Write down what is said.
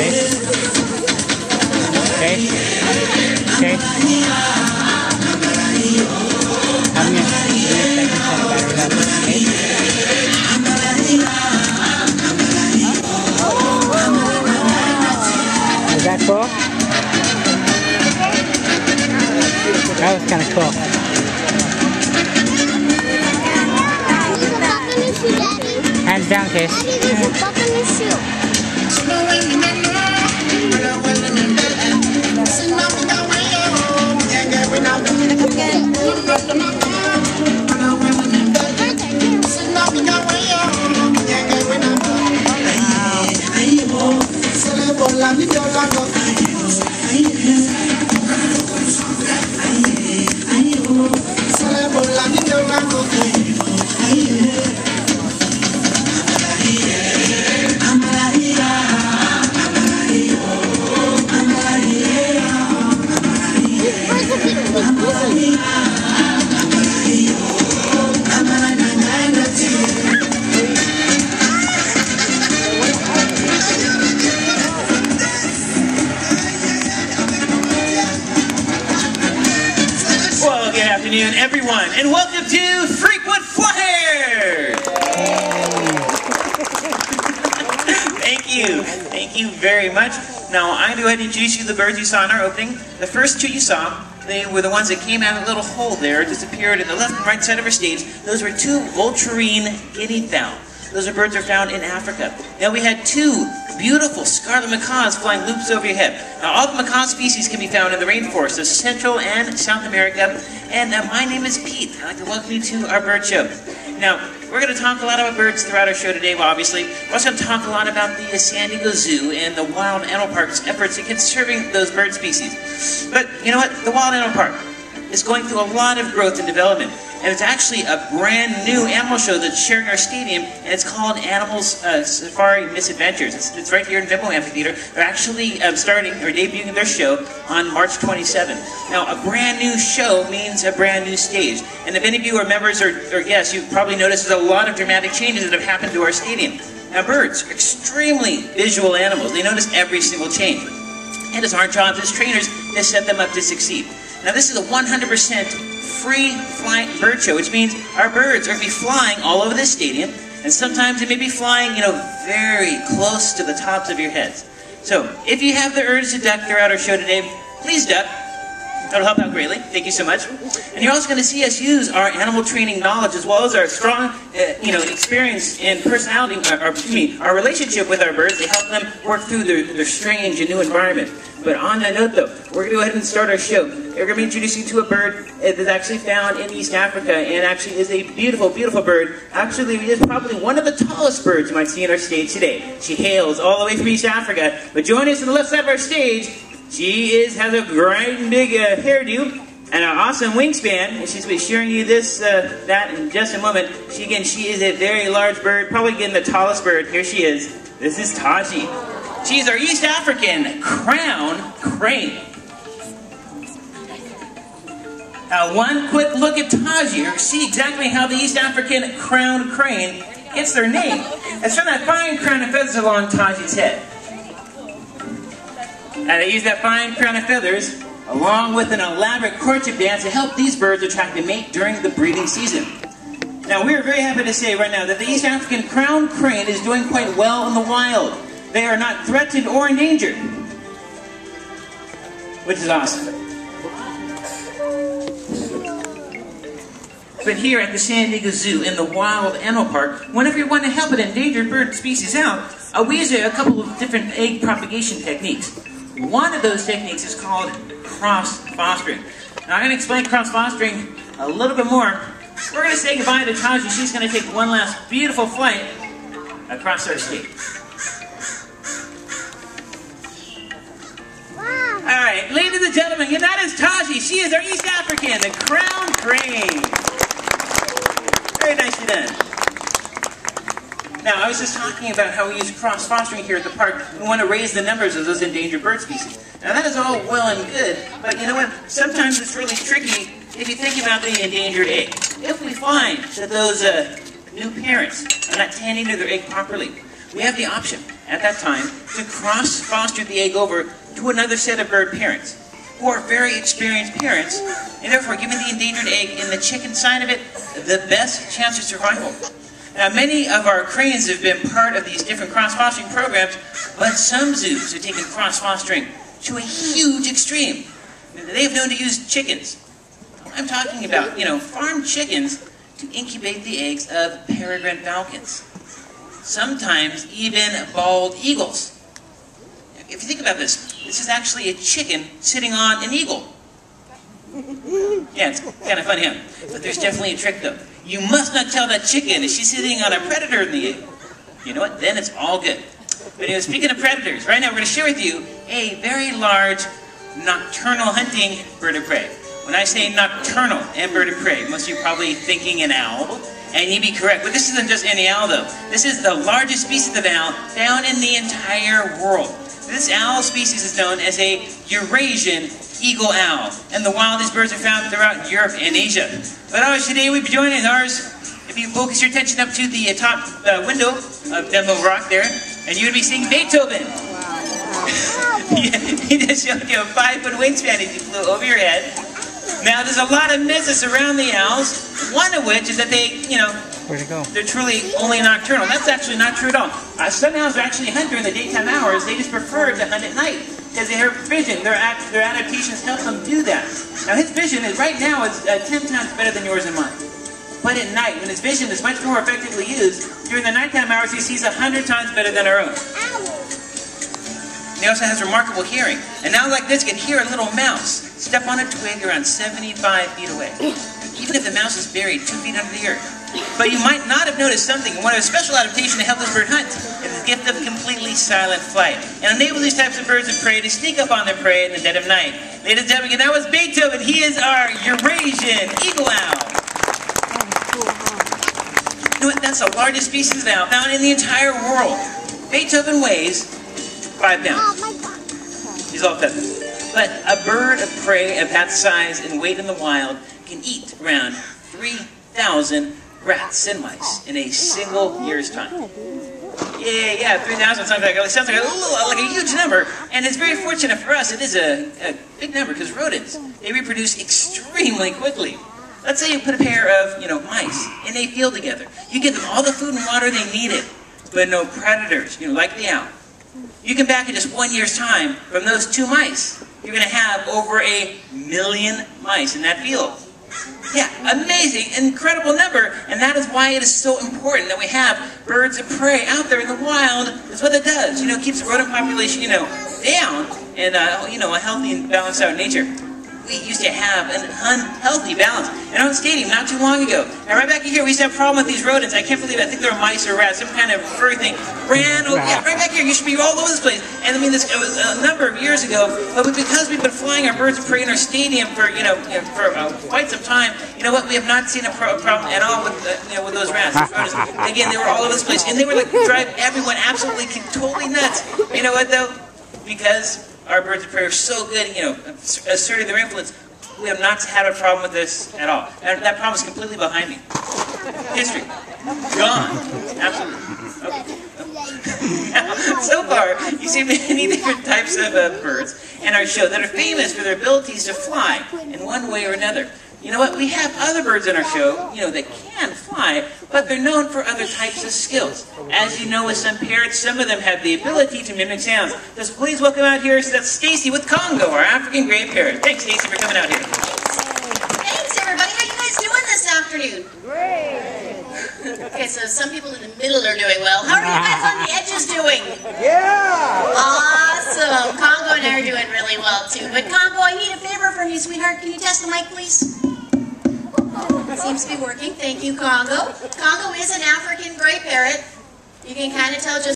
Okay. Okay. I'm gonna set the battery up. Okay. Is that cool? That was kind of cool. Hands down, Case. Daddy, there's a buck on your shoe. Well, good afternoon, everyone, and welcome to Frequent Flyer! Thank you very much. Now, I'm going to go ahead and introduce you to the birds you saw in our opening. The first two you saw, they were the ones that came out of a little hole there, disappeared in the left and right side of our stage. Those were two vulturine guinea fowl. Those are birds that are found in Africa. Now, we had two beautiful scarlet macaws flying loops over your head. Now, all the macaw species can be found in the rainforest of Central and South America. And my name is Pete. I'd like to welcome you to our bird show. Now, we're going to talk a lot about birds throughout our show today, obviously. We're also going to talk a lot about the San Diego Zoo and the Wild Animal Park's efforts in conserving those bird species. But, you know what? The Wild Animal Park is going through a lot of growth and development. And it's actually a brand new animal show that's sharing our stadium, and it's called Animals Safari Misadventures. It's right here in Venmo Amphitheater. They're actually starting or debuting their show on March 27th. Now, a brand new show means a brand new stage. And if any of you are members or guests, you've probably noticed there's a lot of dramatic changes that have happened to our stadium. Now, birds are extremely visual animals. They notice every single change. And it's our job as trainers to set them up to succeed. Now, this is a 100% free flight bird show, which means our birds are going to be flying all over this stadium, and sometimes they may be flying, very close to the tops of your heads. So, if you have the urge to duck throughout our show today, please duck. That'll help out greatly. Thank you so much. And you're also going to see us use our animal training knowledge as well as our strong, experience and personality, our relationship with our birds to help them work through their strange and new environment. But on that note, though, we're going to go ahead and start our show. We're going to be introducing you to a bird that's actually found in East Africa and actually is a beautiful, beautiful bird. Actually, it is probably one of the tallest birds you might see on our stage today. She hails all the way from East Africa. But joining us on the left side of our stage, she has a great big hairdo and an awesome wingspan. And she's going to be sharing you that in just a moment. She is a very large bird, probably getting the tallest bird. Here she is. This is Taji. She's our East African crown crane. Now, one quick look at Taji, or see exactly how the East African crown crane gets their name. It's from that fine crown of feathers along Taji's head. Now, they use that fine crown of feathers along with an elaborate courtship dance to help these birds attract a mate during the breeding season. Now, we are very happy to say right now that the East African crown crane is doing quite well in the wild. They are not threatened or endangered, which is awesome. But here at the San Diego Zoo in the Wild Animal Park, whenever you want to help an endangered bird species out, we use a couple of different egg propagation techniques. One of those techniques is called cross-fostering. Now, I'm going to explain cross-fostering a little bit more. We're going to say goodbye to Taji. She's going to take one last beautiful flight across our state. Alright, ladies and gentlemen, that is Taji. She is our East African, the crown crane. Very nicely done. Now, I was just talking about how we use cross-fostering here at the park. We want to raise the numbers of those endangered bird species. Now, that is all well and good, but you know what? Sometimes it's really tricky if you think about the endangered egg. If we find that those new parents are not tending to their egg properly, we have the option at that time to cross-foster the egg over to another set of bird parents, who are very experienced parents, and therefore giving the endangered egg in the chicken side of it the best chance of survival. Now, many of our cranes have been part of these different cross-fostering programs, but some zoos have taken cross-fostering to a huge extreme. They have known to use chickens. I'm talking about, farm chickens to incubate the eggs of peregrine falcons. Sometimes even bald eagles. If you think about this is actually a chicken sitting on an eagle. Yeah, it's kind of funny, huh? But there's definitely a trick, though. You must not tell that chicken if she's sitting on a predator in the egg. You know what? Then it's all good. But speaking of predators, right now we're going to share with you a very large nocturnal hunting bird of prey. When I say nocturnal and bird of prey, most of you are probably thinking an owl, and you'd be correct. But this isn't just any owl, though. This is the largest species of owl found in the entire world. This owl species is known as a Eurasian eagle owl, and the wildest birds are found throughout Europe and Asia. But ours today, we'll be joining ours. If you focus your attention up to the top window of Demo Rock there, and you would be seeing Beethoven. He just showed you a 5-foot wingspan as he flew over your head. Now, there's a lot of myths around the owls, one of which is that they, where'd it go? They're truly only nocturnal. That's actually not true at all. Some owls are actually hunt during the daytime hours. They just prefer to hunt at night because they have vision. Their adaptations help them do that. Now, his vision is right now is 10 times better than yours and mine. But at night, when his vision is much more effectively used, during the nighttime hours, he sees 100 times better than our own. He also has remarkable hearing. And now like this, can hear a little mouse step on a twig around 75 feet away, even if the mouse is buried 2 feet under the earth. But you might not have noticed something. One of the special adaptations to help this bird hunt is the gift of completely silent flight, and enable these types of birds of prey to sneak up on their prey in the dead of night. Ladies and gentlemen, that was Beethoven. He is our Eurasian eagle owl. You know what? That's the largest species of owl found in the entire world. Beethoven weighs 5 pounds. He's all feathers. But a bird of prey of that size and weight in the wild can eat around 3,000 rats and mice in a single year's time. Yeah, 3,000 sounds like a huge number, and it's very fortunate for us. It is a big number because rodents, they reproduce extremely quickly. Let's say you put a pair of, mice in a field together. You give them all the food and water they needed, but no predators, like the owl. You can back in just 1 year's time from those 2 mice. You're going to have over 1 million mice in that field. Yeah, amazing, incredible number, and that is why it is so important that we have birds of prey out there in the wild. That's what it does. It keeps the rodent population, down, and a healthy and balanced out nature. We used to have an unhealthy balance. And on stadium not too long ago. Now right back here we used to have a problem with these rodents. I can't believe it. I think they're mice or rats, some kind of furry thing. Right back here. You should be all over this place. And this was a number of years ago. But because we've been flying our birds of prey in our stadium for quite some time, you know what? We have not seen a problem at all with with those rats. Those rodents. Again, they were all over this place, and they were drive everyone absolutely totally nuts. You know what though? Because our birds of prey are so good, asserting their influence, we have not had a problem with this at all. And that problem is completely behind me. History. Gone. Absolutely. Okay. Now, so far, you see many different types of birds in our show that are famous for their abilities to fly in one way or another. You know what? We have other birds in our show, that can fly, but they're known for other types of skills. As you know, with some parrots, some of them have the ability to mimic sounds. So please welcome out here, that's Stacy with Congo, our African gray parrot. Thanks, Stacy, for coming out here. Thanks, everybody. How you guys doing this afternoon? Great. Okay, so some people in the middle are doing well. How are you guys on the edges doing? Yeah. Awesome. Congo and I are doing really well, too. But Congo, I need a favor from you, sweetheart. Can you test the mic, please? Seems to be working. Thank you, Congo. Congo is an African gray parrot. You can kind of tell just